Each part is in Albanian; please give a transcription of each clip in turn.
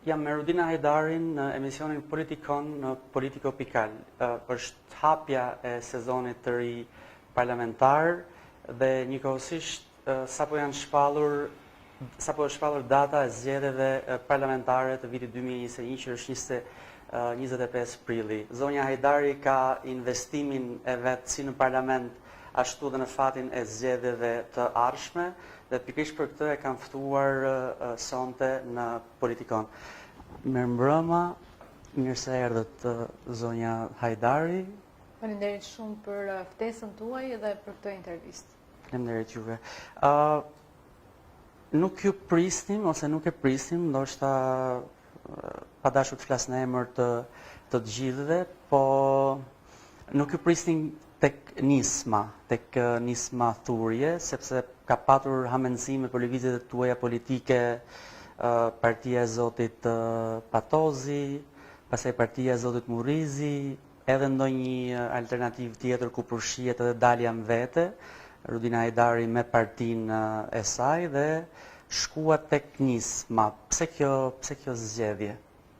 Jam me Rudina Hajdarin në emisionin Politikon në Politiko Pikal. Është hapja e sezonit të ri parlamentar dhe njëkohësisht sapo është shpallur data e zgjedhjeve parlamentare të vitit 2021 që është 25 prilli. Zonja Hajdari ka investimin e vetë si në parlament ashtu dhe në fatin e zgjedhjeve të ardhshme dhe pikërisht për këtë e kam ftuar sonte në Politikon. Mirëmbrëma, mirë se erdhët zonja Hajdari. Faleminderit shumë për ftesën tuaj dhe për këtë intervistë. Faleminderit juve. Nuk ju prisnim ose nuk e prisnim, ndoshta pa dashur të flas në emër të gjithëve, po nuk ju prisnim tek nisma thurje, sepse ka patur hamendësime për lëvizjet e tuaja politike, partia e zotit Patozi, pastaj partia e zotit Murrizi, edhe ndonjë alternativë tjetër ku përfshihet edhe dalja në vete, Rudina Hajdari me partinë e saj dhe shkua tek nisma. Pse kjo zgjedhje?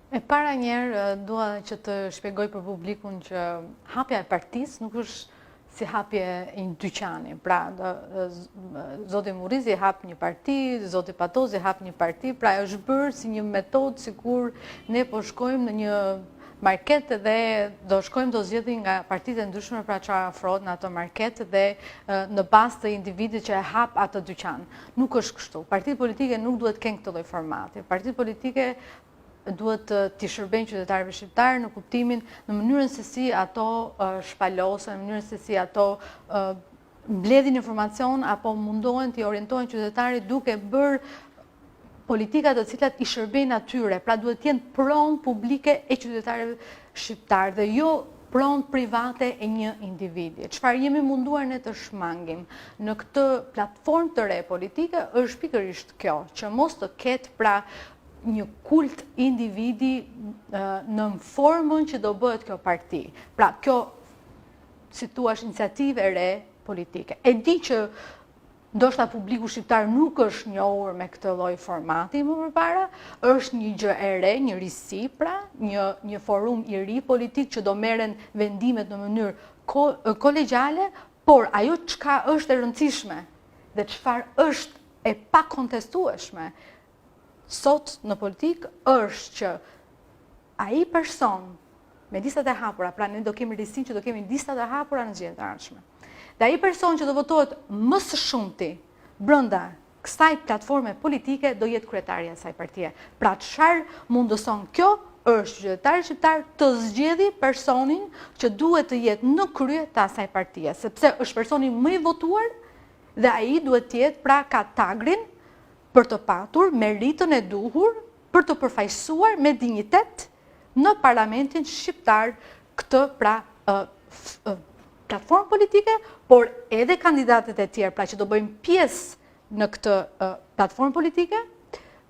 E para njerë dua që të shpjegoj për publikun që hapja e partisë nuk është si hapje i një dyqani. Pra, zoti Murrizi hap një parti, zoti Patozi hap një parti, pra është bërë si një metodë sikur ne po shkojmë në një market dhe do shkojmë do zgjedhim nga partitë e ndryshme pra çfarë afrohet në ato market dhe në bazë të individit që e hap atë dyqan. Nuk është kështu. Partitë politike nuk duhet kenë këtë lloj formati. Partitë politike duhet t'i shërbejnë qytetarëve shqiptarë në kuptimin, në mënyrën se si ato shpalosen, në mënyrën se si ato mbledhin informacion apo mundohen t'i orientojnë qytetarit duke bërë politika të cilat i shërbejnë atyre, pra duhet t'jenë pronë publike e qytetarëve shqiptarë dhe jo pronë private e një individi. Çfarë jemi munduar ne të shmangim në këtë platformë të re politike është pikërisht kjo, që mos të ketë pra një kult individi në formën që do bëhet kjo parti. Pra, kjo, si thua, iniciativë e re politike. E di që ndoshta publiku shqiptar nuk është njohur me këtë lloj formati më përpara, është një gjë e re, një risi, pra, një forum i ri politik që do merren vendimet në mënyrë kolegjale, por ajo çka është e rëndësishme dhe çfarë është e pakontestueshme sot në politik është që ai person me listat e hapura, pra ne do kemi risin që do kemi listat e hapura në zgjedhjet e ardhshme. Dhe ai person që do votohet më së shumti brenda kësaj platforme politike do jetë kryetaria e asaj partie. Pra çfarë mundëson kjo është qytetari shqiptar të zgjedhë personin që duhet të jetë në krye të asaj partie, sepse është personi më i votuar dhe ai duhet të jetë pra ka tagrin për të patur meritën e duhur për të përfaqësuar me dinjitet në parlamentin shqiptar këtë pra platformë politike, por edhe kandidatët e tjerë pra që do bëjmë pjesë në këtë platformë politike,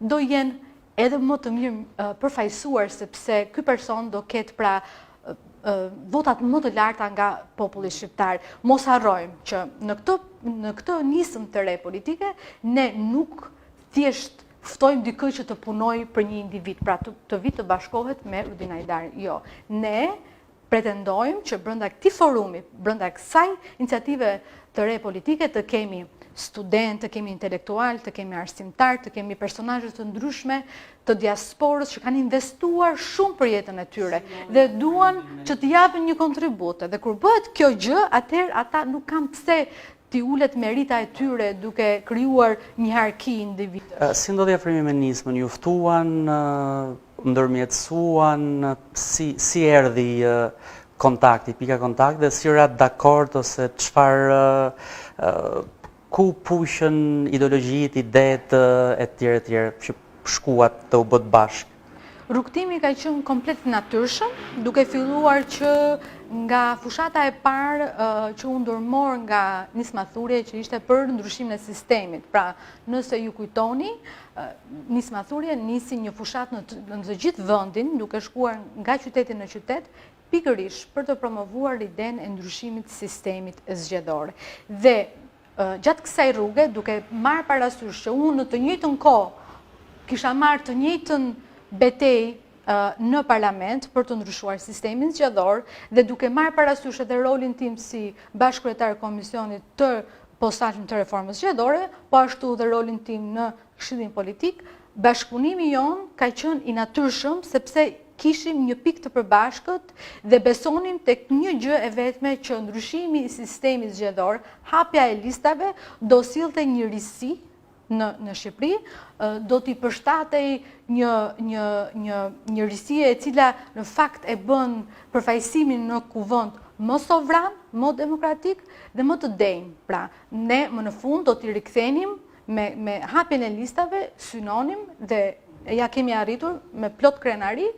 do jenë edhe më të mirë përfaqësuar sepse ky person do ketë pra votat më të larta nga populli shqiptar. Mos harrojmë që në këtë nismë të re politike ne nuk thjesht ftojmë dikë që të punojë për një individ, pra të vitë të bashkohet me Rudina Hajdarin. Jo, ne pretendojmë që brenda këtij forumi, brenda kësaj iniciative të re politike të kemi studentë, të kemi intelektual, të kemi arsimtar, të kemi personazhe të ndryshme të diasporës që kanë investuar shumë për jetën e tyre dhe duan që të japin një kontribut. Dhe kur bëhet kjo gjë, atëherë ata nuk kanë pse ti ulet merita e tyre duke krijuar një hierarki individëve. Si ndodhi afrimi me nismën? Ju ftuan, ndërmjetësuan, si erdhi kontakti, pika kontakt dhe si rat dakord ose çfarë ku pushën ideologjitë, idetë etj që shkuat të u bët bashkë? Rrugtimi ka qenë komplet natyrshëm, duke filluar që nga fushata e parë që u ndërmor nga nisma thurje që ishte për ndryshimin e sistemit. Pra, nëse ju kujtoni, nisma thurje nisi një fushat në të gjithë vendin, duke shkuar nga qyteti në qytet, pikërisht për të promovuar idenë e ndryshimit të sistemit zgjedhor. Dhe gjatë kësaj rruge, duke marrë parasysh që unë në të njëjtën kohë kisha marrë të njëjtën betejë në parlament për të ndryshuar sistemin zgjedhor dhe duke marrë parasysh edhe rolin tim si bashkëkryetar komisionit të posaçëm të reformës zgjedhore, po ashtu dhe rolin tim në Këshillin Politik, bashkëpunimi jon ka qenë i natyrshëm sepse kishim një pikë të përbashkët dhe besonim tek një gjë e vetme që ndryshimi i sistemit zgjedhor, hapja e listave do sillte një risi në Shqipëri, do t'i përshtatej një risie e cila në fakt e bën përfaqësimin në kuvend më sovran, më demokratik dhe më të denj. Pra, ne më në fund do t'i rikthenim me hapjen e listave, synonim dhe ja kemi arritur me plot krenari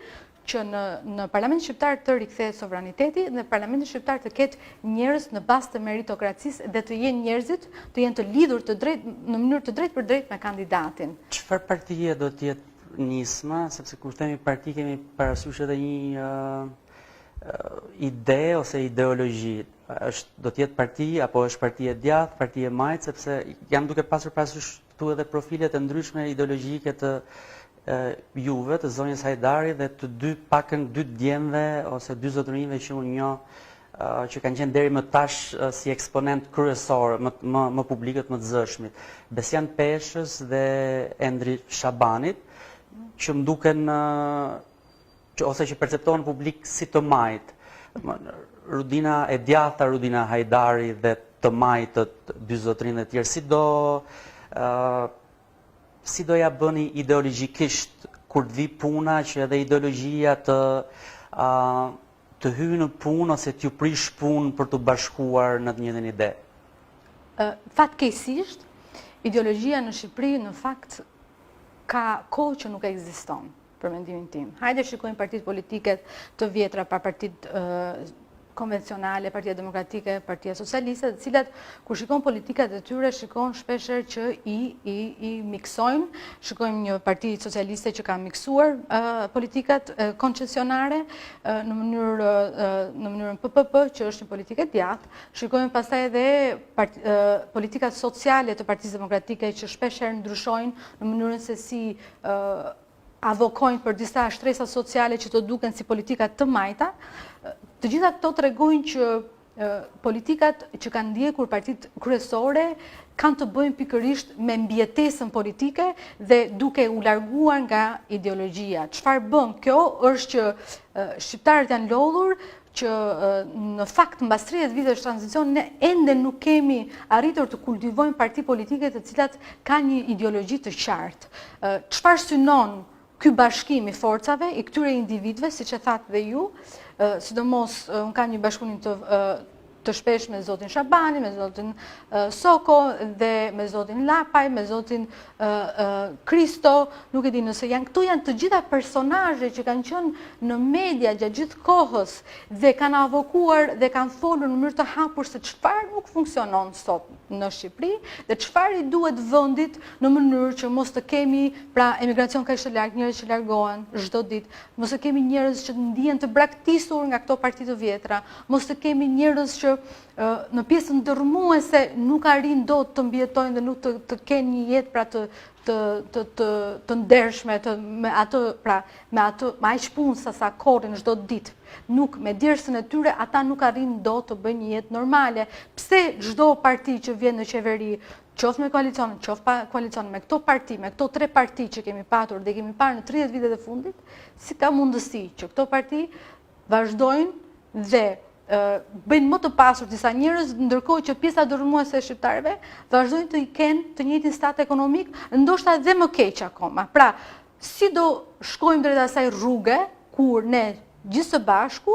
që në Parlamentin Shqiptar të rikthehet sovraniteti dhe në Parlamentin Shqiptar të ketë njerëz në bazë të meritokracisë dhe të jenë njerëzit të jenë të lidhur në mënyrë të drejtë për drejtë me kandidatin. Çfarë partie do të jetë nisma, sepse kur themi parti kemi parasysh edhe një ide ose ideologji. Do të jetë parti apo është parti e djathtë, parti e majtë, sepse jam duke pasur parasysh këtu edhe profilet e ndryshme ideologjike të juve, të zonjës Hajdari dhe të pakën dy djemve ose dy zotërinjve që unë njoh që kanë qenë deri më tash si eksponent kryesor, më publikët, më të zëshmit. Besian Peshës dhe Endri Shabanit, që më duken ose që perceptohen publik si të majt. Rudina e djatha, Rudina Hajdari dhe të majtët, dy zotërinjve të tjerë, si do ja bëni ideologjikisht kur të vi puna që edhe ideologjia të hyjë në punë ose t'ju prish punë për të bashkuar në të njëjtën ide? Fatkeqësisht, ideologjia në Shqipëri në fakt ka kohë që nuk ekziston, për mendimin tim. Hajde shikojmë partitë politike të vjetra, pa partitë konvencionale, Partia Demokratike, Partia Socialiste, të cilat kur shikon politikat e tyre, shikon shpeshherë që i miksojnë. Shikojmë një parti socialiste që ka miksuar politikat koncesionare në mënyrën PPP, që është një politikë e djathtë. Shikojmë pastaj edhe politikat sociale të Partisë Demokratike që shpeshherë ndryshojnë në mënyrën se si avokojnë për disa shtresa sociale që të duken si politikat të majta. Të gjitha këto tregojnë që politikat që kanë ndjekur partitë kryesore kanë të bëjnë pikërisht me mbijetesën politike dhe duke u larguar nga ideologjia. Çfarë bën kjo është që shqiptarët janë lodhur që në fakt mbas 30 vitesh tranzicion ne ende nuk kemi arritur të kultivojmë parti politike të cilat kanë një ideologji të qartë. Çfarë synon ky bashkim i forcave i këtyre individëve, siç e thatë dhe ju, sidomos unë kam një bashkëpunim të shpesh me zotin Shabani, me zotin Soko dhe me zotin Lapaj, me zotin Kristo, nuk e di nëse këtu janë të gjitha personazhe që kanë qenë në media gjatë gjithë kohës dhe kanë avokuar dhe kanë folur në mënyrë të hapur se çfarë nuk funksionon sot në Shqipëri dhe çfarë i duhet vendit në mënyrë që mos të kemi pra emigracion kaq të lartë, njerëz që largohen çdo ditë, mos të kemi njerëz që ndihen të braktisur nga këto parti të vjetra, mos të kemi njerëz që në pjesën ndërmuese nuk arrin dot të mbijetojnë dhe nuk të kenë një jetë pra të ndershme me aq punë sa korrin çdo ditë. Nuk me djersën e tyre ata nuk arrin dot të bëjnë një jetë normale. Pse çdo parti që vjen në qeveri, qoftë me koalicion, qoftë pa koalicion, me këto parti, me këto 3 parti që kemi patur dhe kemi parë në 30 vitet e fundit, si ka mundësi që këto parti vazhdojnë dhe bëjnë më të pasur disa njerëz, ndërkohë që pjesa dërmuese e shqiptarëve vazhdojnë të kenë të njëjtin stat ekonomik, ndoshta edhe më keq akoma. Pra, si do shkojmë drejt asaj rruge kur ne gjithë së bashku,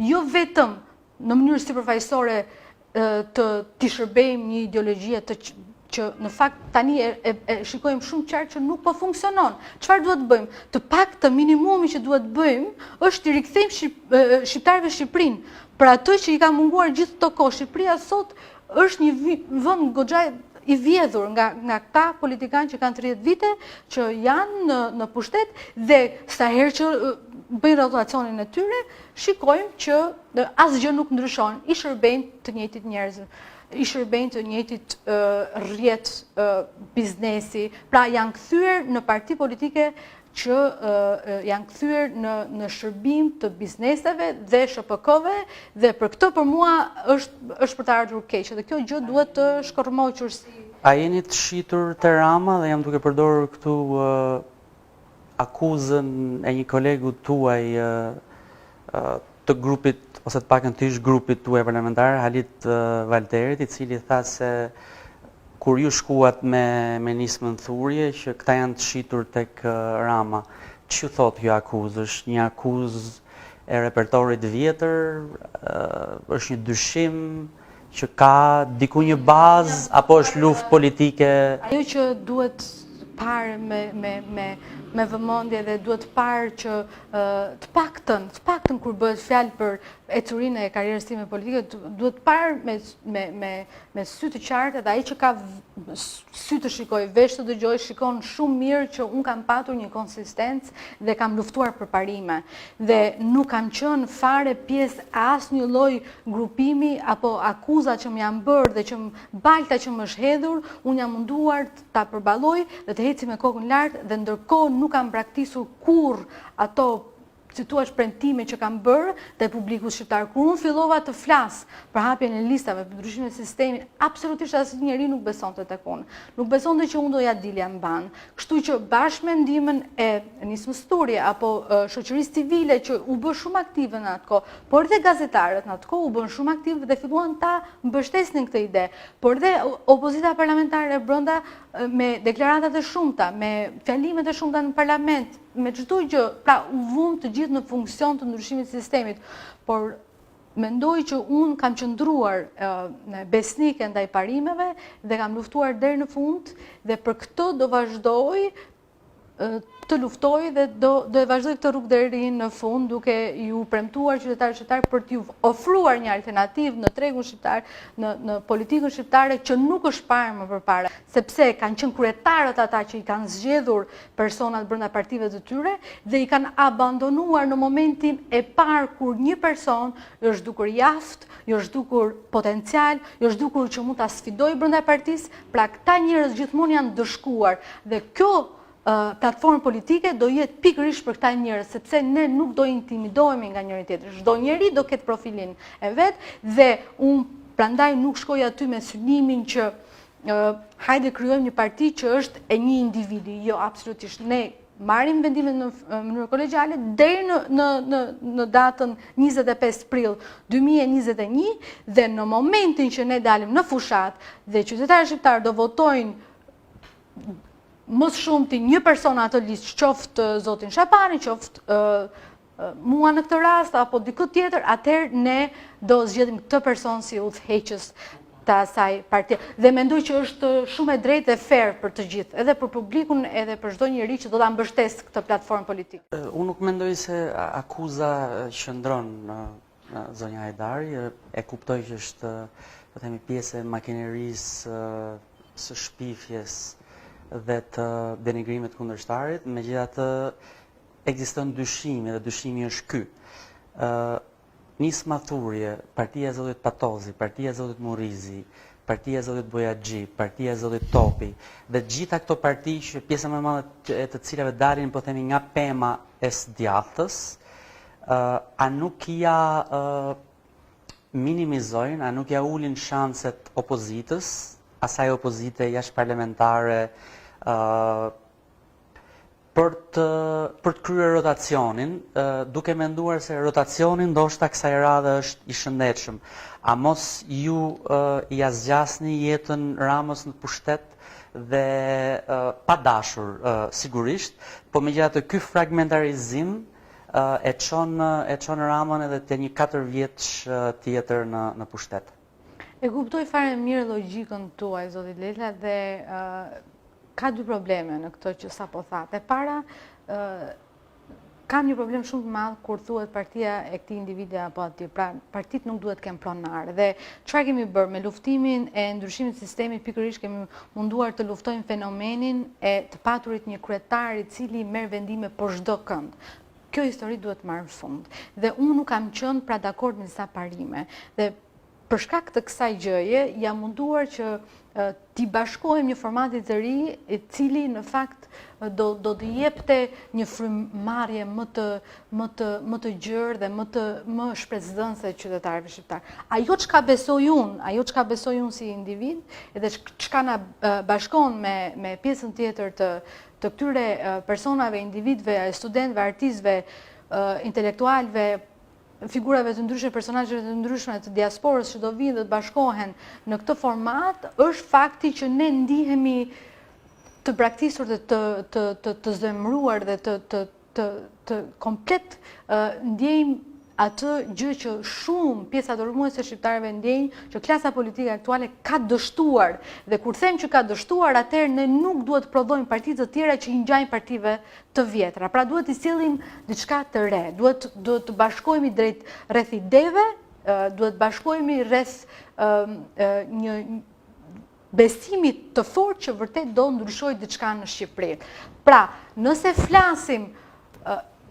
jo vetëm në mënyrë sipërfaqësore të shërbejmë një ideologji që në fakt tani e shikojmë shumë qartë që nuk po funksionon. Çfarë duhet bëjmë? Të paktën minimumi që duhet bëjmë është të rikthejmë shqiptarëve Shqipërinë. Për atë që i ka munguar gjithë këto kohë, Shqipëria sot është një vend goxha i vjedhur nga këta politikanë që kanë 30 vite, që janë në pushtet dhe sa herë që bëjnë rotacionin e tyre, shikojmë që asgjë nuk ndryshon, i shërbejnë të njëjtit njerëz. i shërbejnë të njëjtit rrjet biznesi, pra janë kthyer në parti politike që janë kthyer në shërbim të bizneseve dhe SHPK-ve dhe për këtë për mua është për të ardhur keq dhe kjo gjë duhet të shkërmoqur si. A jeni të shitur te Rama dhe jam duke përdorur këtu akuzën e një kolegu tuaj të grupit ose të pakën të ish grupit tuaj parlamentar, Halit Valterit, i cili tha se kur ju shkuat me nismën thurje që këta janë të shitur tek Rama. Ç'ju thot kjo akuzë? Është një akuzë e repertorit vjetër, është një dyshim që ka diku një bazë apo është luftë politike? Ajo që duhet parë me vëmendje dhe duhet parë që të paktën kur bëhet fjalë për ecurinë e karrierës time politike, duhet parë me sy të qartë dhe ai që ka sy të shikoj, vesh të dëgjoj, shikon shumë mirë që unë kam patur një konsistencë dhe kam luftuar për parime dhe nuk kam qenë fare pjesë asnjë lloj grupimi apo akuza që më janë bërë dhe që balta që më është hedhur, unë jam munduar ta përballoj dhe të heci me kokën lart dhe ndërkohë nuk kam praktisur kurrë ato si thua shprehime që kam bërë te publiku shqiptar. Kur unë fillova të flas për hapjen e listave, për ndryshimin e sistemit, absolutisht asnjë njeri nuk besonte tek unë. Nuk besonte që unë doja dilja mban. Kështu që bashkë me ndihmën e nismës thurje apo shoqërisë civile që u bë shumë aktive në atë kohë, por dhe gazetarët në atë kohë u bën shumë aktiv dhe filluan ta mbështesnin këtë ide. Por dhe opozita parlamentare brenda me deklarata të shumta, me fjalimet e shumta në parlament, me çdo gjë, pra u vum të gjithë në funksion të ndryshimit të sistemit, por mendoj që unë kam qëndruar besnike ndaj parimeve dhe kam luftuar deri në fund dhe për këtë do vazhdoj të luftoj dhe do e vazhdoj këtë rrugë deri në fund duke ju premtuar qytetarët shqiptar për t'ju ofruar një alternativë në tregun shqiptar, në politikën shqiptare që nuk është parë më përpara, sepse kanë qenë kryetarët ata që i kanë zgjedhur personat brenda partive të tyre dhe i kanë abandonuar në momentin e parë kur një person është dukur jaft, jo është dukur potencial, jo është dukur që mund ta sfidojë brenda partisë, pra këta njerëz gjithmonë janë dëshkuar dhe kjo platformë politike do jetë pikërisht për këta njerëz, sepse ne nuk do intimidohemi nga njëri tjetri. Çdo njeri do ketë profilin e vet dhe unë prandaj nuk shkoj aty me synimin që hajde krijojmë një parti që është e një individi. Jo, absolutisht. Ne marrim vendimet në mënyrë kolegjiale deri në datën 25 prill 2021 dhe në momentin që ne dalim në fushat dhe qytetarët shqiptar do votojnë mos shumti një person atë listë, qoftë zotin Shapani, qoftë mua në këtë rast, apo dikë tjetër, atëherë ne do zgjedhim këtë person si udhëheqës të asaj partie. Dhe mendoj që është shumë e drejtë dhe fair për të gjithë, edhe për publikun, edhe për çdo njeri që do ta mbështesë këtë platformë politike. Unë nuk mendoj se akuza qëndron zonja Hajdari, e kuptoj që është, po themi, pjesë e makinerisë së shpifjes dhe të denigrimit kundërshtarit, megjithatë ekziston dyshimi dhe dyshimi është ky. Nisma thurje, Partia e Zotit Patozi, Partia e Zotit Murrizi, Partia e Zotit Bojaxhi, Partia e Zotit Topi dhe gjitha këto parti që pjesa më e madhe e të cilave dalin, po themi, nga pema e së djathtës, a nuk ja minimizojnë, a nuk ja ulin shanset opozitës, asaj opozite jashtëparlamentare për të kryer rotacionin, duke menduar se rotacioni ndoshta kësaj radhe është i shëndetshëm. A mos ju ja zgjasni jetën Ramës në pushtet dhe pa dashur sigurisht, po megjithatë ky fragmentarizim e çon Ramën edhe te një 4 vjeç tjetër në pushtet. E kuptoj fare mirë logjikën tuaj, zotit Leta, dhe ka dy probleme në këtë që sapo thatë. E para, kam një problem shumë të madh kur thuhet partia e këtij individi apo aty. Pra, partitë nuk duhet të kenë pronar. Dhe çfarë kemi bërë me luftimin e ndryshimit të sistemit, pikërisht kemi munduar të luftojmë fenomenin e të paturit një kryetar i cili merr vendime për çdo kënd. Kjo histori duhet marrë fund. Dhe unë nuk kam qenë pra dakord me disa parime. Dhe për shkak të kësaj gjëje, jam munduar që t'i bashkojmë një formatit të ri, i cili në fakt do t'i jepte një frymëmarrje më të gjerë dhe më shpresdhënëse qytetarëve shqiptar. Ajo çka besoj unë si individ, edhe çka na bashkon me pjesën tjetër të këtyre personave, individëve, studentëve, artistëve, intelektualëve, figurave të ndryshme, personazheve të ndryshme të diasporës që do vinë dhe të bashkohen në këtë format, është fakti që ne ndihemi të braktisur dhe të zemëruar dhe të komplet ndjejmë atë gjë që shumë pjesa dërmuese shqiptarëve ndjejnë, që klasa politike aktuale ka dështuar. Dhe kur them që ka dështuar, atëherë ne nuk duhet të prodhojmë parti të tjera që i ngjajnë partive të vjetra. Pra duhet të sillim diçka të re, duhet të bashkohemi rreth ideve, duhet të bashkohemi rreth një besimi të fortë që vërtet do ndryshojë diçka në Shqipëri. Pra, nëse flasim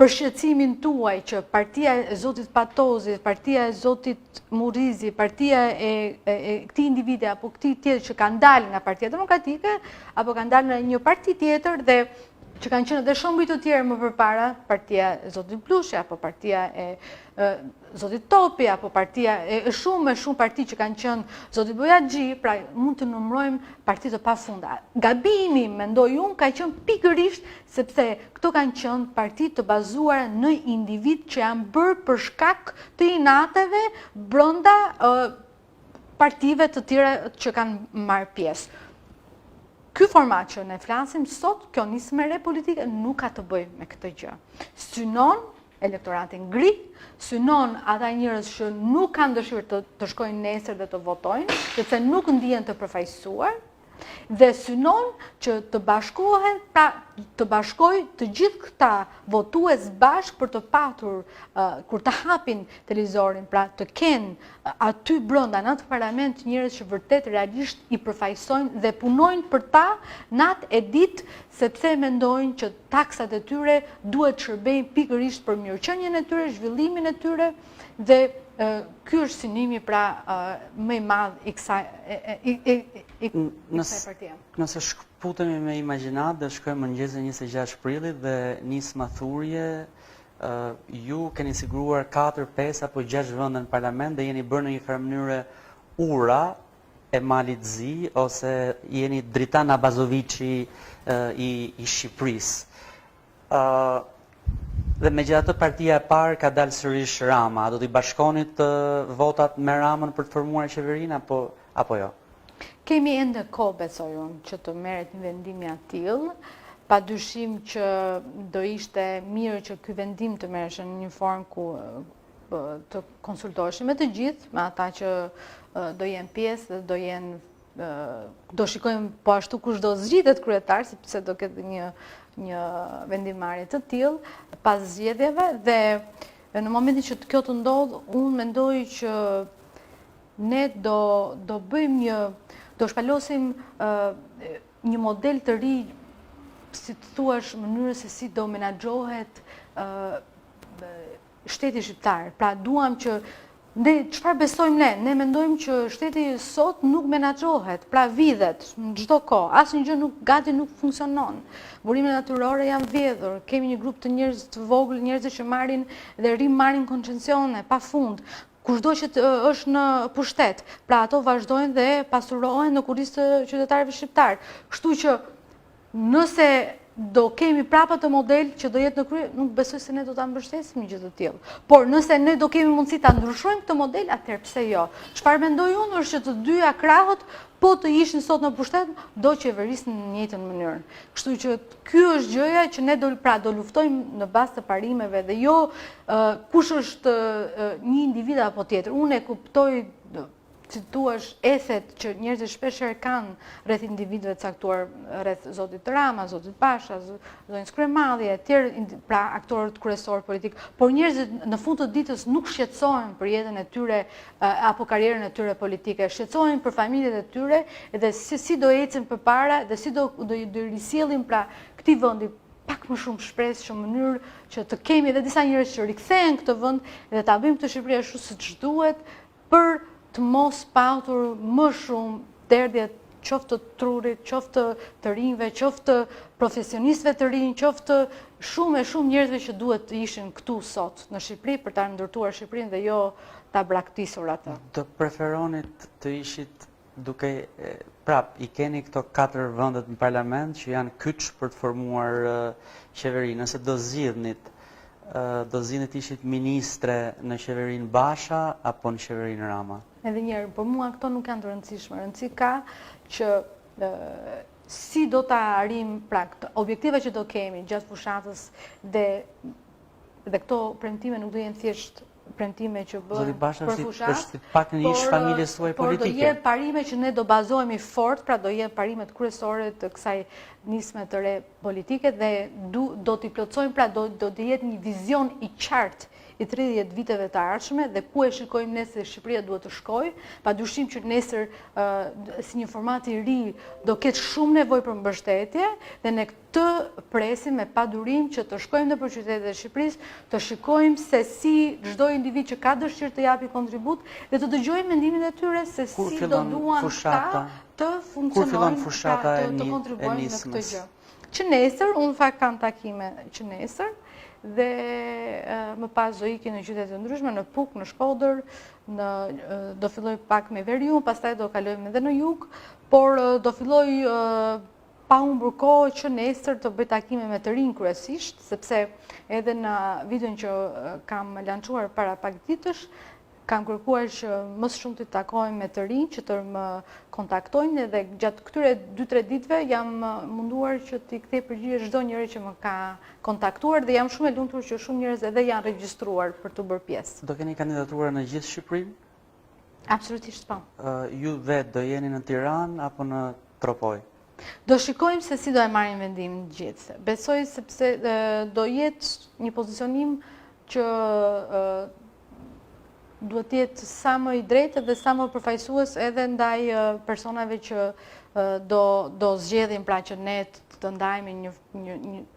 për shqetësimin tuaj që partia e Zotit Patozit, partia e Zotit Murizi, partia e këtij individi apo këtij tjetër që kanë dalë nga Partia Demokratike apo kanë dalë në një parti tjetër dhe që kanë qenë edhe shumë të tjerë më përpara, partia e Zotit Blushi apo partia e Zotit Topi apo partia e shumë parti që kanë qenë Zoti Bojaxhi, pra mund të numërojmë parti të pafunda. Gabimi, mendoj unë, ka qenë pikërisht sepse këto kanë qenë parti të bazuara në individ që janë bërë për shkak të inateve brenda partive të tjera që kanë marrë pjesë. Ky format që ne flasim sot, kjo nismë re politike, nuk ka të bëjë me këtë gjë. Synon elektoratin ngri, synon ata njerëz që nuk kanë dëshirë të shkojnë nesër dhe të votojnë, sepse nuk ndihen të përfaqësuar, dhe synon që të bashkohen, pra të bashkoj të gjithë këta votues bashkë për të patur, kur të hapin televizorin, pra të kenë aty brenda në atë parlament njerëz që vërtet realisht i përfaqësojnë dhe punojnë për ta natë e ditë, sepse mendojnë që taksat e tyre duhet të shërbejnë pikërisht për mirëqenien e tyre, zhvillimin e tyre dhe ky është synimi pra më i madh i kësaj partie. Nëse shkputemi me imagjinat dhe shkojmë mëngjesin 26 prillit dhe nis mathurje, ju keni siguruar 4, 5 apo 6 vende në parlament dhe jeni bërë në një farë mënyrë ura e Malit Zi ose jeni Dritan Abazoviçi i Shqipërisë. Dhe megjithatë partia e parë ka dalë sërish Rama, do t'i bashkonit votat me Ramën për të formuar qeverinë apo jo? Kemi ende kohë, besoj unë, që të merret një vendim i tillë. Padyshim që do ishte mirë që ky vendim të merreshë në një formë ku të konsultoheshim me të gjithë, me ata që do jenë pjesë dhe do shikojmë po ashtu kush do zgjitet kryetar, sepse do ketë një vendimarrje të tillë pas zgjedhjeve dhe në momentin që kjo të ndodh, unë mendoj që ne do bëjmë do shpalosim një model të ri, si të thuash, mënyrë se si do menaxhohet shteti shqiptar. Pra duam që ne çfarë besojmë ne? Ne mendojmë që shteti sot nuk menaxhohet, pra vidhet në çdo kohë. Asnjë gjë gati nuk funksionon. Burimet natyrore janë vjedhur. Kemi një grup të njerëz të vogël, njerëz që marrin dhe marrin koncencione pafund. Kushdo që është në pushtet, pra ato vazhdojnë dhe pasurohen në kurrizë të qytetarëve shqiptar. Kështu që nëse do kemi prapa të model që do jetë në krye, nuk besoj se ne do ta mbështesim një gjë të tillë. Por nëse ne do kemi mundësi ta ndryshojmë këtë model, atëherë pse jo? Çfarë mendoj unë është që të dyja krahët, po të ishin sot në pushtet, do qeverisnin në njëjtën mënyrë. Kështu që ky është gjëja që ne do luftojmë në bazë të parimeve dhe jo kush është një individ apo tjetër. Unë e kuptoj si thuash ethet që njerëzit shpeshherë kanë rreth individëve të caktuar, rreth Zotit Rama, Zotit Pasha, zonjës Kryemalli e tjerë, pra aktorët kryesorë politik, por njerëzit në fund të ditës nuk shqetësohen për jetën e tyre apo karrierën e tyre politike, shqetësohen për familjet e tyre dhe si do ecën përpara dhe si do risjellin pra këtij vendi pak më shumë shpresë, në mënyrë që të kemi edhe disa njerëz që rikthehen këtë vend dhe ta bëjmë këtë Shqipëri ashtu siç duhet për të mos patur më shumë derdhjet qoftë të trurit, qoftë të rinjve, qoftë të profesionistëve të rinj, qoftë shumë e shumë njerëzve që duhet të ishin këtu sot në Shqipëri për ta ndërtuar Shqipërinë dhe jo ta braktisur atë. Do preferonit të ishit duke i keni këto 4 vendet në parlament që janë kyç për të formuar qeverinë, nëse do zgjidhnit ishit ministre në qeverinë Basha apo në qeverinë Rama? Edhe njerë, për mua këto nuk janë të rëndësishme. Rëndësi ka që si do të arim pra objektive që do kemi gjatë fushatës dhe këto premtime nuk do jenë thjesht premtime që bëhen për fushatë, është pak në ish familjes suaj politike. Por do jenë parime që ne do bazohemi fort, pra do jenë parimet kryesore të kësaj nisme të re politike dhe do t'i plotësojmë, pra do të jetë një vizion i qartë i 30 viteve të ardhshme dhe ku e shikojmë ne se Shqipëria duhet të shkojë, padyshim që nesër si një format i ri do ketë shumë nevojë për mbështetje dhe ne këtë presim me padurim që të shkojmë nëpër qytetet e Shqipërisë, të shikojmë se si çdo individ që ka dëshirë të japi kontribut dhe të dëgjojmë mendimin e tyre se si do duan ata të funksionojnë, të kontribuojnë në këtë gjë. Që nesër, unë fakt kam takime që nesër, dhe më pas do iki në qytete të ndryshme, në Puk, në Shkodër, do filloj pak me Veriun, pastaj do kalojmë edhe në jug, por do filloj pa humbur kohë që nesër të bëj takime me të rinj kryesisht, sepse edhe në videon që kam lançuar para pak ditësh, kam kërkuar që më së shumti të takohem me të rinj që të më kontaktojnë dhe gjatë këtyre 2-3 ditëve jam munduar që t'i kthej përgjigje çdo njeri që më ka kontaktuar dhe jam shumë e lumtur që shumë njerëz edhe janë regjistruar për të bërë pjesë. Do keni kandidatuar në gjithë Shqipërinë? Absolutisht po. Ju vetë do jeni në Tiranë apo në Tropoj? Do shikojmë se si do e marrin vendimin gjithë. Besoj sepse do jetë një pozicionim që duhet jetë sa më i drejtë dhe sa më përfaqësues edhe ndaj personave që do zgjedhin, pra që ne të ndajmë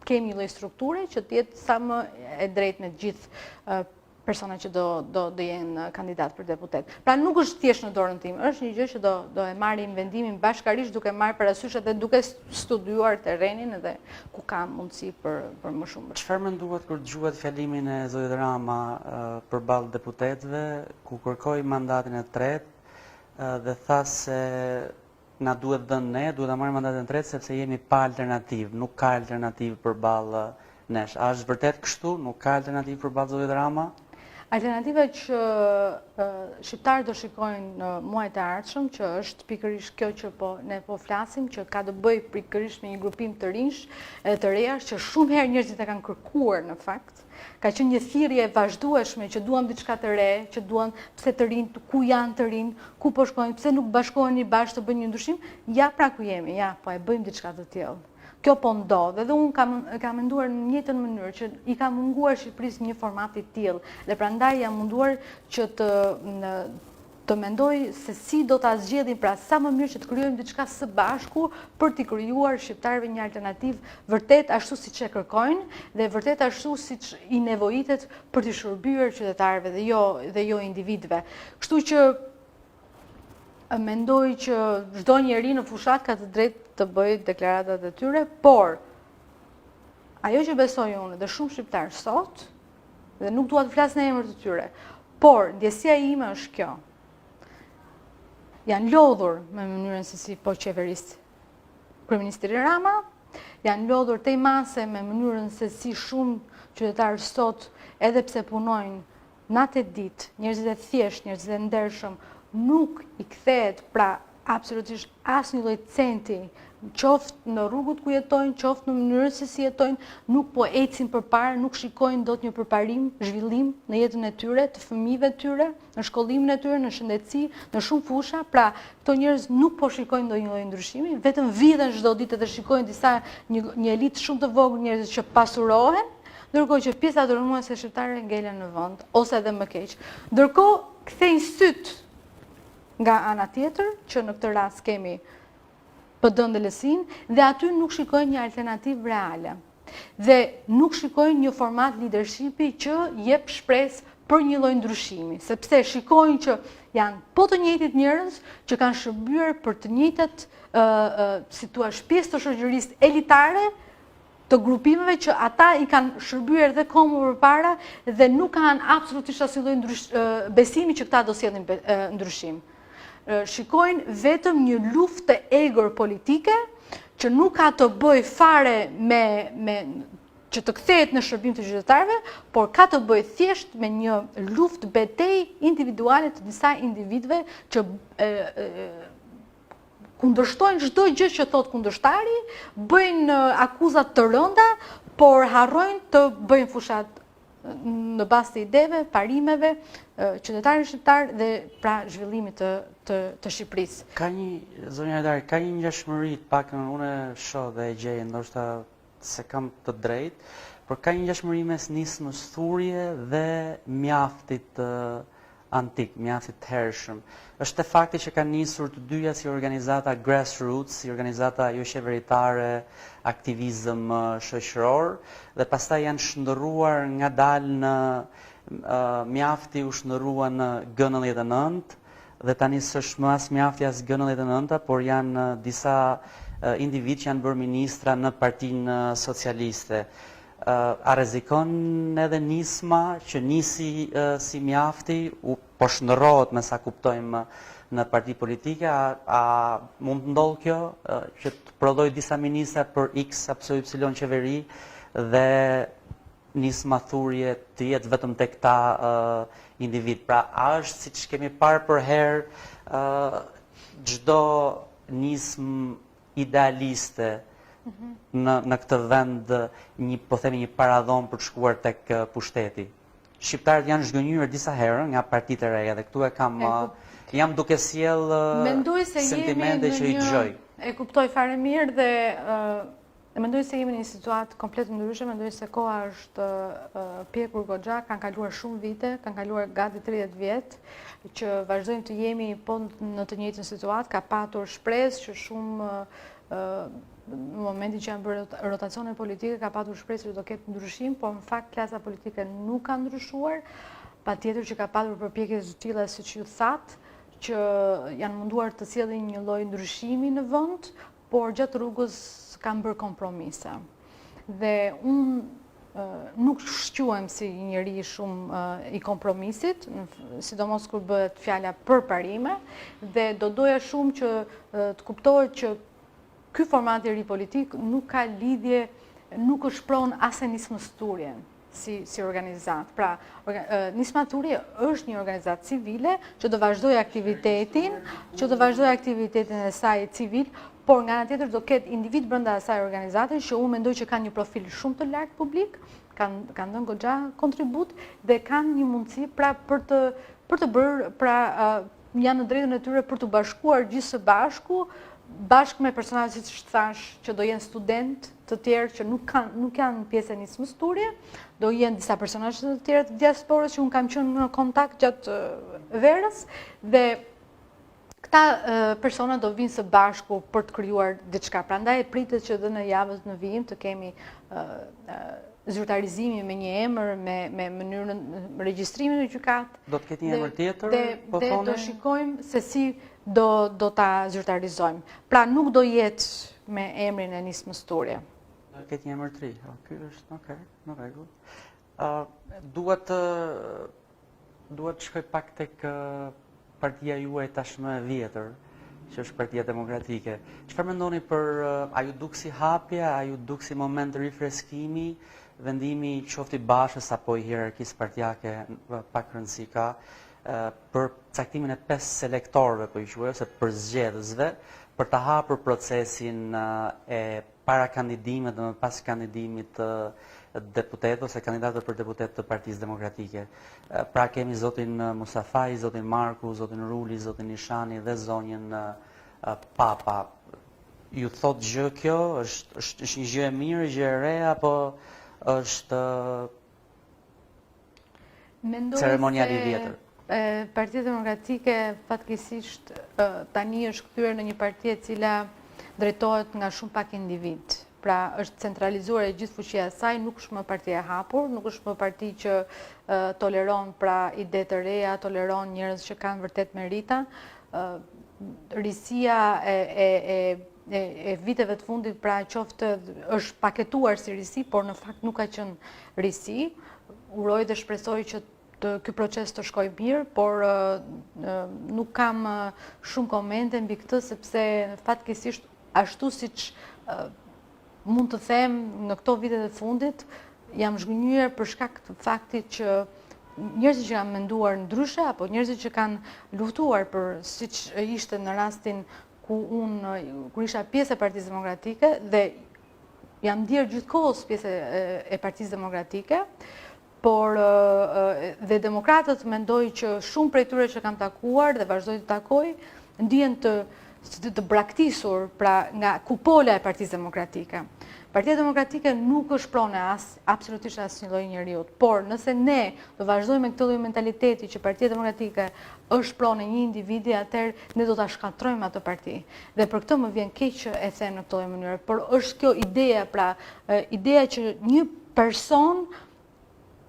kemi një lloj strukture që të jetë sa më e drejtë me të gjithë persona që do jenë kandidat për deputet. Pra nuk është thjesht në dorën tim, është një gjë që do e marrim vendimin bashkërisht duke marrë parasysh edhe duke studiuar terrenin edhe ku ka mundësi për më shumë. Çfarë menduat kur dëgjuat fjalimin e Zotit Rama përballë deputetëve, ku kërkoi mandatin e tretë dhe tha se na duhet dhënë ne, duhet ta marrim mandatin e tretë sepse jemi pa alternativë, nuk ka alternativë përballë nesh. A është vërtet kështu? Nuk ka alternativë përballë Zotit Rama? Alternativa që shqiptarët do shikojnë në muajt e ardhshëm, që është pikërisht kjo që ne po flasim, që ka të bëjë pikërisht me një grupim të rinj, të rejash, që shumë herë njerëzit e kanë kërkuar në fakt. Ka qenë një thirrje e vazhdueshme që duam diçka të re, që duan pse të rinj, ku janë të rinj, ku po shkojnë, pse nuk bashkoheni bashkë të bëjnë një ndryshim, ja pra ku jemi, ja po e bëjmë diçka të tillë. Kjo po ndodh, edhe unë kam menduar në njëjtën mënyrë që i ka munguar Shqipërisë një format i tillë dhe prandaj jam munduar që të mendoj se si do ta zgjedhin pra sa më mirë që të krijojmë diçka së bashku për t'i krijuar shqiptarëve një alternativë vërtet ashtu siç e kërkojnë dhe vërtet ashtu siç i nevojitet për t'i shërbyer qytetarëve dhe jo individëve. Kështu që mendoj që çdo njeri në fushat ka të drejtë të bëjë deklaratat e tyre, por ajo që besoj unë dhe shumë shqiptarë sot, dhe nuk dua të flas në emër të tyre, por ndjesia ime është kjo. Janë lodhur me mënyrën se si po qeveris kryeministri Rama, janë lodhur tej mase me mënyrën se si shumë qytetarë sot, edhe pse punojnë natë e ditë, njerëzit e thjesht, njerëzit e ndershëm, nuk i kthehet pra absolutisht asnjë lloj centi, qoftë në rrugët ku jetojnë, qoftë në mënyrën se si jetojnë, nuk po ecin përpara, nuk shikojnë dot një përparim, zhvillim në jetën e tyre, të fëmijëve të tyre, në shkollimin e tyre, në shëndetësi, në shumë fusha, pra këto njerëz nuk po shikojnë ndonjë lloj ndryshimi, vetëm vidhen çdo ditë dhe shikojnë disa një elitë shumë të vogël njerëz që pasurohen, ndërkohë që pjesa e rëmuese shqiptare ngelen në vend ose edhe më keq. Ndërkohë kthejnë syt nga ana tjetër, që në këtë rast kemi PD-n dhe LSI-n, dhe aty nuk shikojnë një alternativë reale. Dhe nuk shikojnë një format leadershipi që jep shpresë për një lloj ndryshimi, sepse shikojnë që janë po të njëjtit njerëz që kanë shërbyer për të njëjtat si thua pjesë të shoqërisë elitare të grupimeve që ata i kanë shërbyer edhe komo përpara dhe nuk kanë absolutisht asnjë lloj besimi që këta do sjellin ndryshim. Shikojnë vetëm një luftë të egër politike që nuk ka të bëjë fare me që të kthehet në shërbim të qytetarëve, por ka të bëjë thjesht me një luftë betejë individuale të disa individëve që kundërshtojnë çdo gjë që thot kundërshtari, bëjnë akuzat të rënda, por harrojnë të bëjnë fushat në bazë të ideve, parimeve, qytetarit shqiptar dhe pra zhvillimit të Shqipërisë. Ka një, zonja Hajdari, ka një ngjashmëri, pakën unë shoh dhe e gjej, ndoshta se kam të drejtë, por ka një ngjashmëri mes nismës thurje dhe mjaftit antik, mjaftit të hershëm. Është e fakti që kanë nisur të dyja si organizata grassroots, si organizata jo qeveritare, aktivizëm shoqëror, dhe pastaj janë shndërruar ngadalë në mjafti u shndërrua në G99 dhe tani s'është më as mjafti as G99, por janë disa individ që janë bërë ministra në Partinë Socialiste. A rrezikon edhe nisma që nisi si mjafti, po shndërrohet me sa kuptojmë në parti politike, a mund të ndodhë kjo që të prodhoj disa ministra për X apo Y qeveri dhe nisma thurje të jetë vetëm tek këta individ. Pra, a është siç kemi parë për herë çdo nismë idealiste në këtë vend po themi një paradhon për të shkuar tek pushteti. Shqiptarët janë zhgënjur disa herë nga partitë e reja dhe këtu jam duke sjell sentimente që i dëgjoj. E kuptoj fare mirë dhe mendoj se jemi në një situatë komplet ndryshe, mendoj se koha është pjekur goxha, kanë kaluar shumë vite, kanë kaluar gati 30 vjet që vazhdojmë të jemi po në të njëjtën situatë, ka patur shpresë që shumë në momentin që janë bërë rotacione politike ka patur shpresë që do ketë ndryshim, por në fakt klasa politike nuk ka ndryshuar, patjetër që ka patur përpjekje të tilla siç ju thatë, që janë munduar të sjellin një lloj ndryshimi në vend, por gjatë rrugës kanë bërë kompromise. Dhe unë nuk shquhem si njëri shumë i kompromisit, sidomos kur bëhet fjala për parime, dhe do doja shumë që të kuptohet që ky format i ri politik nuk ka lidhje, nuk është pronë ase nismës thurje si organizat. Pra, nisma thurje është një organizat civile që do vazhdoj aktivitetin, e saj civil, por nga ana tjetër do ketë individ brenda asaj organizate që unë mendoj që kanë një profil shumë të lartë publik, kanë dhënë goxha kontribut dhe kanë një mundësi pra për të bërë, pra janë në drejtën e tyre për të bashkuar gjithë së bashkë me personazhe siç thash që do jenë student të tjerë që nuk janë pjesë e nismës thurje, do jenë disa personazhe të tjerë të diasporës që unë kam qenë në kontakt gjatë verës dhe këta persona do vinë së bashku për të krijuar diçka. Prandaj pritet që dhe në javët në vijim të kemi zyrtarizimi me një emër, me mënyrën regjistrimin e gjykatë. Do të ketë një emër tjetër? Dhe do shikojmë se si do ta zyrtarizojmë. Pra nuk do jetë me emrin e nismës thurje. Do ketë një emër të ri. Ky është në rregull. Duhet të shkoj pak tek partia juaj tashmë e vjetër, që është Partia Demokratike. Çfarë mendoni për a ju duk si hapje, a ju duk si moment rifreskimi, vendimi qofti Bashës apo i hierarkisë partijake pak rëndësi ka për caktimin e 5 selektorëve, po i quaj, ose për zgjedhësve, për të hapur procesin e para kandidimit dhe më pas kandidimit të deputet ose kandidatët për deputet të Partisë Demokratike. Pra kemi zotin Musafaj, zotin Marku, zotin Ruli, zotin Nishani dhe zonjën Papa. Ju thot gjë kjo? është një gjë e mirë, gjë e re, apo është ceremonial i vjetër? Partia Demokratike fatkeqësisht tani është kthyer në një parti e cila drejtohet nga shumë pak individ. pra është centralizuar e gjithë fuqia e saj, nuk është më parti e hapur, nuk është më parti që toleron pra ide të reja, toleron njerëz që kanë vërtet merita. Risia e viteve të fundit pra qoftë është paketuar si risi, por në fakt nuk ka qenë risi. Uroj dhe shpresoj që ky proces të shkoj mirë, por nuk kam shumë komente mbi këtë, sepse fatkeqësisht ashtu siç mund të them në këto vite të fundit, jam zhgënjyer për shkak të faktit që njerëzit që kanë menduar ndryshe apo njerëzit që kanë luftuar për siç ishte në rastin kur isha pjesë e Partisë Demokratike dhe jam ndier gjithkohës pjesë e Partisë Demokratike, por dhe demokratët mendoj që shumë prej tyre që kam takuar dhe vazhdoj të takoj ndihen të braktisur pra nga kupola e Partisë Demokratike. Partia Demokratike nuk është prone absolutisht asnjë lloj njeriut, por nëse ne do vazhdojmë me këtë lloj mentaliteti që Partia Demokratike është prone një individi, atëherë ne do ta shkatrojmë atë parti. Dhe për këtë më vjen keq që e them në këtë lloj mënyre, por është kjo ideja, pra ideja që një person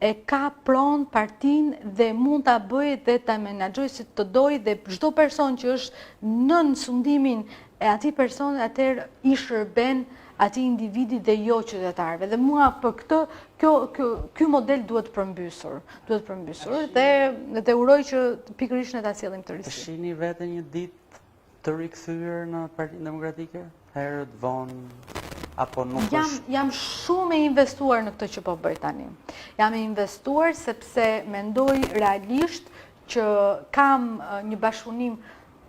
e ka pronë partinë dhe mund ta bëjë dhe ta menaxhojë si të dojë, dhe çdo person që është nën sundimin e atij personi atëherë i shërben atij individi dhe jo qytetarëve. Dhe mua për këtë ky model duhet përmbysur. Dhe uroj që pikërisht ne ta sjellim të risi. Shihni vetë një ditë të rikthyer në Partinë Demokratike? Herët vonë apo nuk është? Jam shumë e investuar në këtë që po bëj tani. Jam e investuar sepse mendoj realisht që kam një bashkëpunim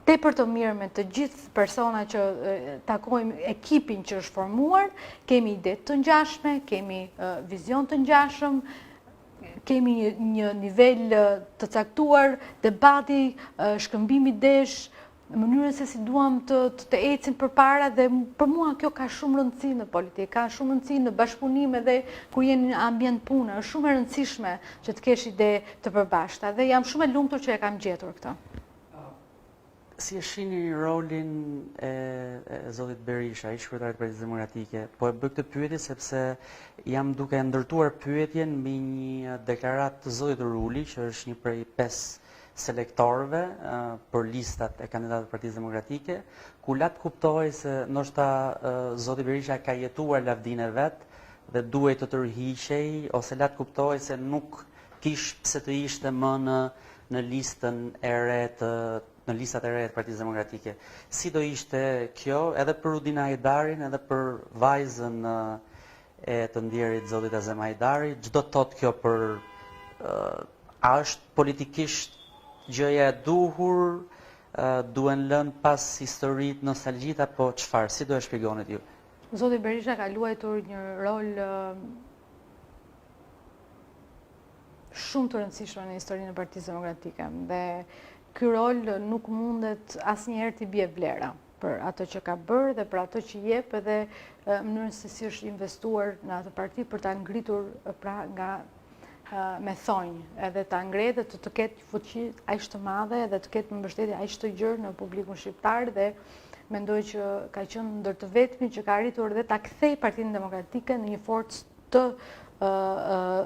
tepër të mirë me të gjithë persona që takojmë, ekipin që është formuar, kemi ide të ngjashme, kemi vizion të ngjashëm, kemi një nivel të caktuar debati, shkëmbim idesh, në mënyrën se si duam të ecim përpara, dhe për mua kjo ka shumë rëndësi në politikë, ka shumë rëndësi në bashkëpunim edhe kur jeni në ambient pune, është shumë e rëndësishme që të kesh ide të përbashkëta dhe jam shumë e lumtur që e kam gjetur këtë. Si e shihni rolin e zotit Berisha, ish kryetarit të Partisë Demokratike? Po e bëj këtë pyetje sepse jam duke ndërtuar pyetjen mbi një deklaratë të zotit Ruli, që është një prej 5 selektorëve për listat e kandidatëve të Partisë Demokratike, ku lat kuptoi se ndoshta zoti Berisha ka jetuar lavdinë e vet dhe duhej të tërhiqej, ose lat kuptoi se nuk kish pse të ishte më në listën e re në listat e reja të Partisë Demokratike. Si do ishte kjo edhe për Rudina Hajdarin, edhe për vajzën e të ndjerit zotit Azem Hajdari? Çdo të thotë kjo për a është politikisht gjëja e duhur, duhen lënë pas historitë nostalgjit apo çfarë? Si do e shpjegonit ju? Zoti Berisha ka luajtur një rol shumë të rëndësishëm në historinë e Partisë Demokratike dhe ky rol nuk mundet asnjëherë të bie vlera për ato që ka bërë dhe për ato që jep, edhe mënyrën se si është investuar në atë parti për ta ngritur pra nga me thonjë, edhe ta ngretë dhe të ketë fuqi aq të madhe dhe të ketë mbështetje aq të gjerë në publikun shqiptar, dhe mendoj që ka qenë ndër të vetmi që ka arritur dhe ta kthej Partinë Demokratike në një forcë të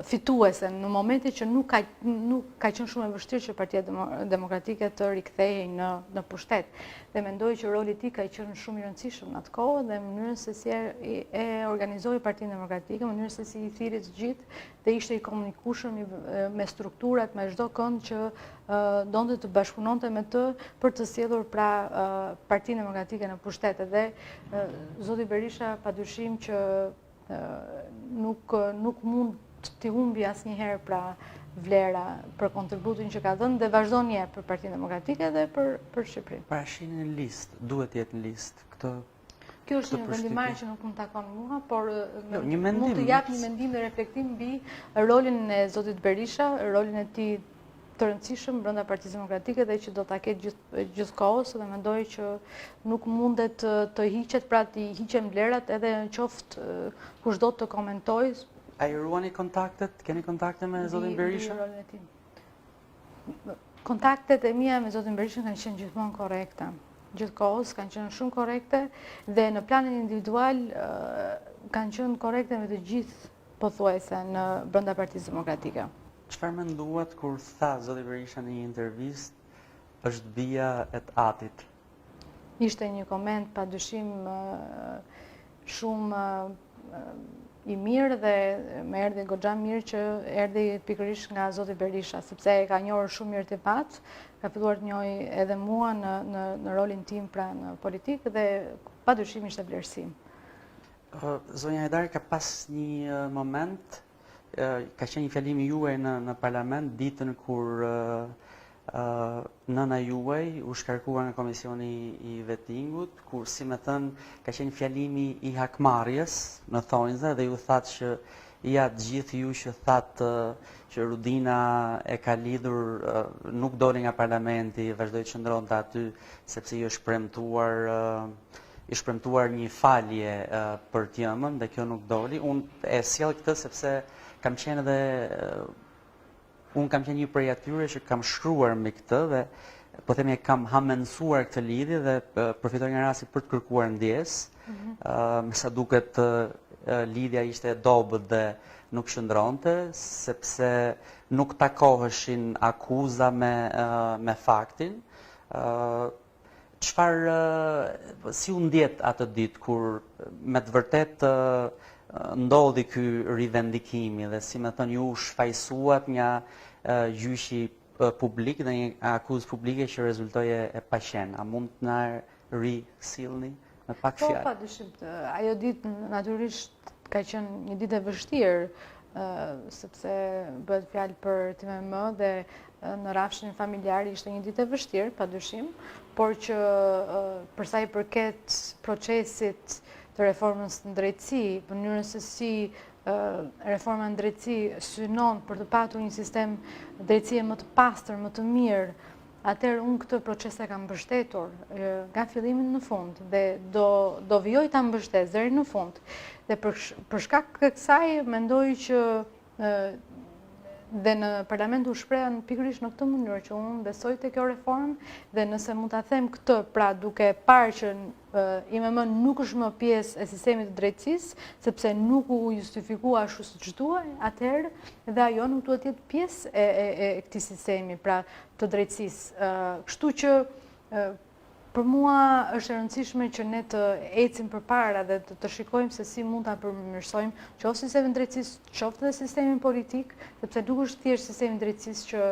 fituese në momentin që nuk ka qenë shumë e vështirë që Partia Demokratike të rikthehej në pushtet. Dhe mendoj që roli i tij ka qenë shumë i rëndësishëm në atë kohë, dhe mënyrën se si e organizoi Partinë Demokratike, mënyrën se si i thiri të gjithë dhe ishte i komunikueshëm me strukturat, me çdo kënd që donte të bashkëpunonte me të për të sjellur pra Partinë Demokratike në pushtet. Dhe zoti Berisha padyshim që nuk mund t'i humbi asnjëherë pra vlera për kontributin që ka dhënë dhe vazhdon një për Partinë Demokratike dhe për Shqipërinë. Pra shihni në listë, duhet jetë në listë këtë. Kjo është një vendimarrje që nuk më takon mua, por mund të jap një mendim dhe reflektim mbi rolin e zotit Berisha, rolin e tij të rëndësishëm brenda Partisë Demokratike dhe që do ta ketë gjithkohës, dhe mendoj që nuk mundet të hiqet, pra të hiqen vlerat edhe në qoftë kushdo të komentojë. A i ruani kontaktet? Keni kontakte me zotin Berisha? Kontaktet e mia me zotin Berisha kanë qenë gjithmonë korrekte. Gjithkohës kanë qenë shumë korrekte dhe në planin individual kanë qenë korrekte me të gjithë pothuajse në brenda Partisë Demokratike. Çfarë menduat kur tha zoti Berisha në një intervistë është bija e të Atit? Ishte një koment padyshim shumë i mirë dhe më erdhi goxha mirë që erdhi pikërisht nga zoti Berisha, sepse e ka njohur shumë mirë Tipat, ka filluar të njohë edhe mua në rolin tim pra në politikë dhe padyshim ishte vlerësim. Zonja Hajdari, ka pas një moment, ka qenë një fjalimi juaj në parlament ditën kur nëna juaj u shkarkuar nga komisioni i vettingut, kur si me thënë ka qenë fjalimi i hakmarrjes në thonjza dhe ju thatë që ja të gjithë ju që thatë që Rudina e ka lidhur nuk doli nga parlamenti, vazhdoi të qëndronte aty sepse i është premtuar një falje për tjëmën dhe kjo nuk doli. Unë e sjell këtë sepse kam qenë një prej atyre që kam shkruar me këtë dhe po themi kam hamendësuar këtë lidhje dhe përfitoj nga rasti për të kërkuar ndjesë. Me sa duket lidhja ishte e dobët dhe nuk qëndronte sepse nuk takoheshin akuza me faktin. Si u ndjet atë ditë kur me të vërtet ndodhi ky rivendikimi dhe si me thënë ju shfaqsuat nga gjyqi publik dhe një akuzë publike që rezultoi e paqen. A mund të na risillni me pak fjalë? Po, padyshim. Ajo ditë natyrisht ka qenë një ditë e vështirë, sepse bëhet fjalë për TMM dhe në rafshin familjar ishte një ditë e vështirë, padyshim, por që për sa i përket procesit të reformës në drejtësi, për mënyrën se si reforma në drejtësi synon për të patur një sistem drejtësie më të pastër, më të mirë, atëherë unë këtë proces e kam mbështetur nga fillimi në fund dhe do vijoj ta mbështes deri në fund. Dhe për shkak të kësaj mendoj që dhe në parlament u shpreha pikërisht në këtë mënyrë që unë besoj te kjo reformë dhe nëse mund ta them këtë, pra duke parë që IMM nuk është më pjesë e sistemit të drejtësisë, sepse nuk u justifikua ashtu siç duhej, atëherë dhe ajo nuk duhet të jetë pjesë e këtij sistemi, pra të drejtësisë. Kështu që për mua është e rëndësishme që ne të ecim përpara dhe të shikojmë se si mund ta përmirësojmë qoftë sistemin drejtësisë, qoftë dhe sistemin politik, sepse nuk është thjesht sistemi drejtësisë që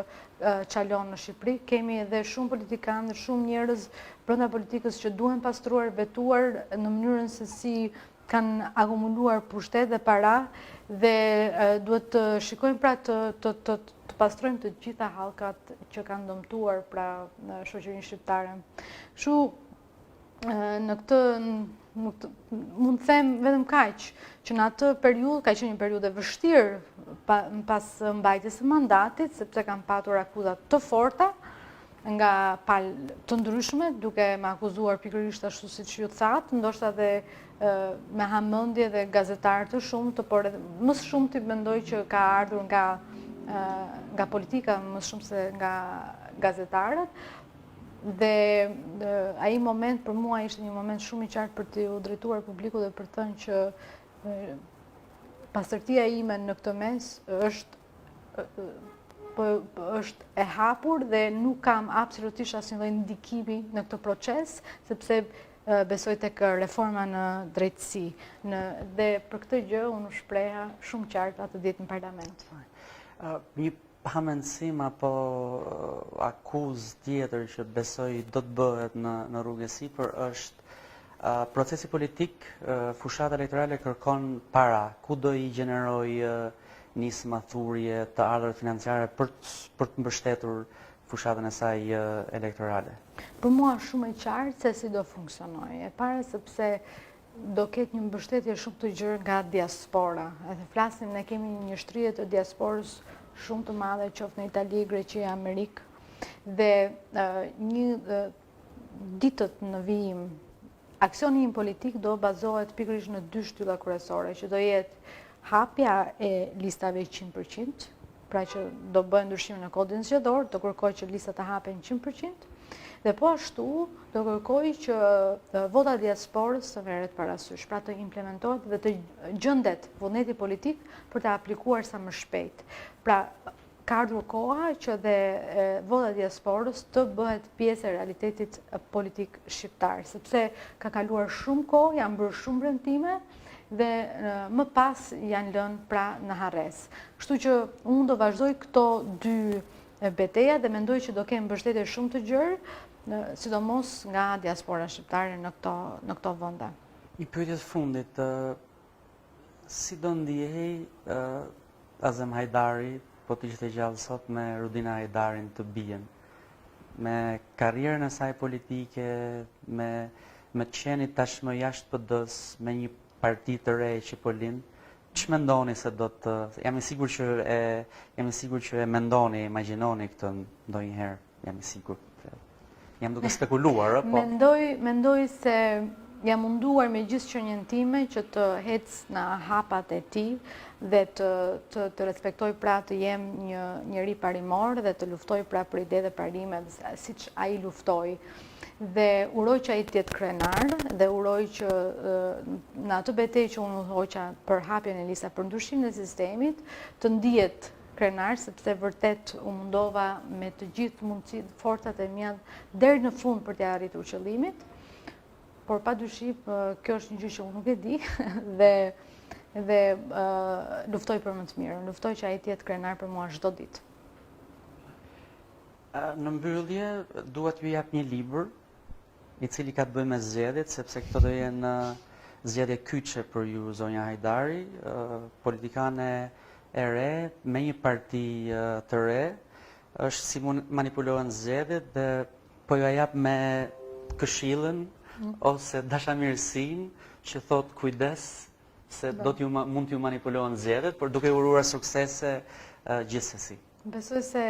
çalon në Shqipëri. Kemi edhe shumë politikanë, shumë njerëz brenda politikës që duhen pastruar, vetuar në mënyrën se si kanë akumuluar pushtet dhe para dhe duhet të shikojmë pra të pastrojmë të gjitha hallkat që kanë dëmtuar pra në shoqërinë shqiptare. Kështu në këtë mund të them vetëm kaq që në atë periudhë ka qenë një periudhë e vështirë pas mbajtjes së mandatit, sepse kanë patur akuza të forta nga palë të ndryshme, duke më akuzuar pikërisht ashtu siç ju thatë, ndoshta dhe me hamendje dhe gazetarë të shumtë, por më së shumti mendoj që ka ardhur nga politika më shumë se nga gazetarët. Dhe ai moment për mua ishte një moment shumë i qartë për t'u drejtuar publikut dhe për të thënë që pastërtia ime në këtë mes është e hapur dhe nuk kam absolutisht asnjë lloj ndikimi në këtë proces, sepse besoj tek reforma në drejtësi. Dhe për këtë gjë unë u shpreha shumë qartë atë ditë në parlament. Një hamendësim apo akuzë tjetër që besoj do të bëhet në rrugë e sipër është procesi politik, fushata elektorale kërkon para. Ku do i gjeneroj nisma thurje të ardhur financiare për të mbështetur fushatën e saj elektorale? Për mua shumë e qartë se si do funksionojë. E para sepse do ketë një mbështetje shumë të gjerë nga diaspora. Edhe flasim, ne kemi një njështrije të diasporës shumë të madhe, qoftë në Itali, Greqi, Amerikë, dhe një ditët në vijim, aksioni im politik do bazohet pikërisht në dy shtylla kryesore, që do jetë hapja e listave 100%, pra që do bëhen ndryshime në kodin zgjedhor, do kërkoj që listat të hapen 100%, Dhe po ashtu do kërkoj që vota diasporës të merret parasysh, pra të implementohet dhe të gjendet vullneti politik për të aplikuar sa më shpejt. Pra ka ardhur koha që dhe vota diasporës të bëhet pjesë e realitetit politik shqiptar, sepse ka kaluar shumë kohë, janë bërë shumë premtime dhe më pas janë lënë pra në harres. Kështu që unë do vazhdoj këto dy beteja dhe mendoj që do kemë mbështetje shumë të gjerë, sidomos nga diaspora shqiptare në këto vende. I pyetjes fundit, si do ndjehej Azem Hajdari po të ishte gjallë sot me Rudina Hajdarin të bien, me karrierën e saj politike, me qenit tashmë jashtë PD-s, me një parti të re që po lind, ç'mendoni se do të, jam i sigurt që e mendoni, e imagjinoni këtë ndonjëherë, jam i sigurt. Jam duke spekuluar, po. Mendoj se jam munduar me gjithë qenjen time që të hec në hapat e tij dhe të respektoj pra të jem një njeri parimor dhe të luftoj pra për ide dhe parime siç ai luftoi. Dhe uroj që ai të jetë krenar dhe uroj që në atë betejë që unë hoqa për hapjen e lista për ndryshimin e sistemit të ndihet krenar, sepse vërtet u mundova me të gjithë mundësitë, forcat e mia deri në fund për të arritur qëllimit. Por padyshim kjo është një gjë që unë nuk e di dhe luftoj për më të mirën, luftoj që ai të jetë krenar për mua çdo ditë. Në mbyllje dua t'ju jap një libër i cili ka të bëjë me zgjedhjet, sepse këto do jenë zgjedhje kyçe për ju, zonja Hajdari, politikane e re, me një parti të re, është si manipulohen zgjedhjet dhe po ju jap me këshillën ose dashamirësinë që thot kujdes se mund t'ju manipulohen zgjedhjet, por duke uruar suksese gjithsesi. Besoj se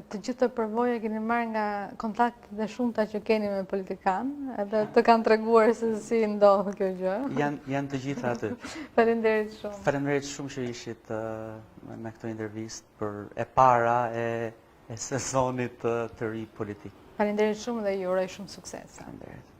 të gjithë të përvoja keni marrë nga kontaktet dhe shumëta që keni me politikanë, edhe të kanë treguar se si ndodh kjo gjë. Janë të gjitha aty. Faleminderit shumë. Faleminderit shumë që ishit me këtë intervistë për e para e sezonit të ri politik. Faleminderit shumë dhe ju uroj shumë sukses. Faleminderit.